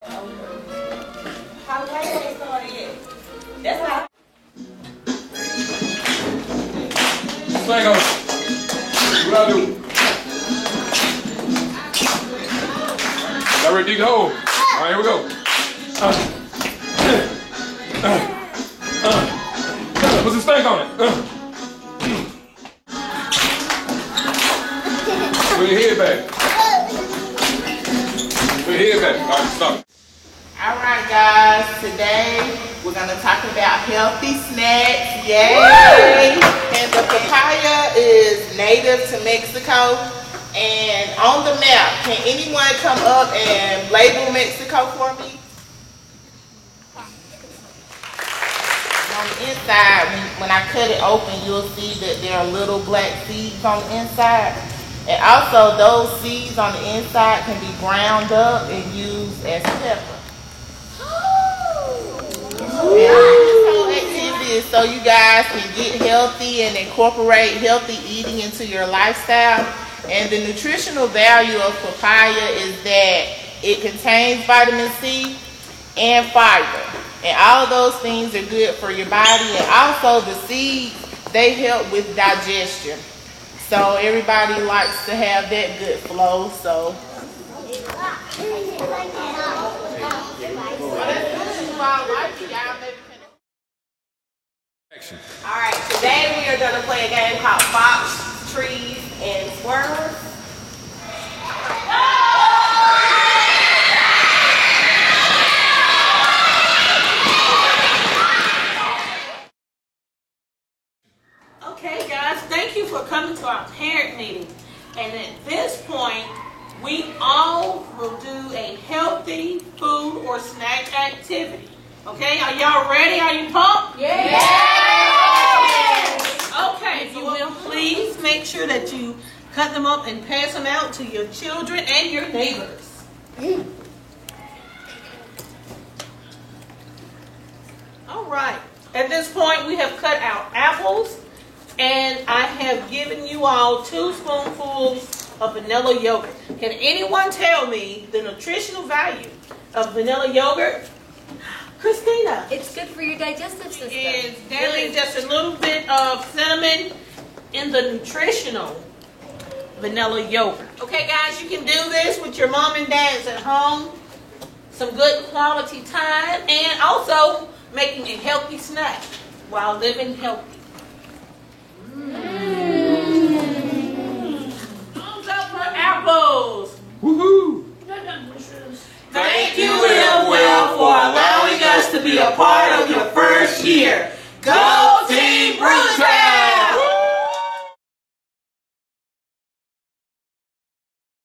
How late they started yet? That's how. Swing on. What I do? Y'all ready to dig the hole? All right, here we go. Put some stank on it. Put your head back. Put your head back. All right, stop. Alright guys, today we're going to talk about healthy snacks. Yay! And the papaya is native to Mexico. And on the map, can anyone come up and label Mexico for me? On the inside, when I cut it open, you'll see that there are little black seeds on the inside. And also, those seeds on the inside can be ground up and used as pepper. This whole activity is so you guys can get healthy and incorporate healthy eating into your lifestyle. And the nutritional value of papaya is that it contains vitamin C and fiber. And all of those things are good for your body. And also the seeds, they help with digestion. So everybody likes to have that good flow. So alright, today we are going to play a game called Fox, Trees, and Squirrels. Okay guys, thank you for coming to our parent meeting. And at this point, we all will do a healthy food or snack activity. Okay, are y'all ready? Are you pumped? Yes! Okay, if you will, please make sure that you cut them up and pass them out to your children and your neighbors. All right, at this point we have cut out apples, and I have given you all 2 spoonfuls of vanilla yogurt. Can anyone tell me the nutritional value of vanilla yogurt? Christina. It's good for your digestive system. Is definitely just a little bit of cinnamon in the nutritional vanilla yogurt. Okay guys, you can do this with your mom and dads at home. Some good quality time, and also making a healthy snack while living healthy. Thumbs up for apples. Woohoo! Thank you, Will, for allowing us to be a part of your first year. Go Team Bruce!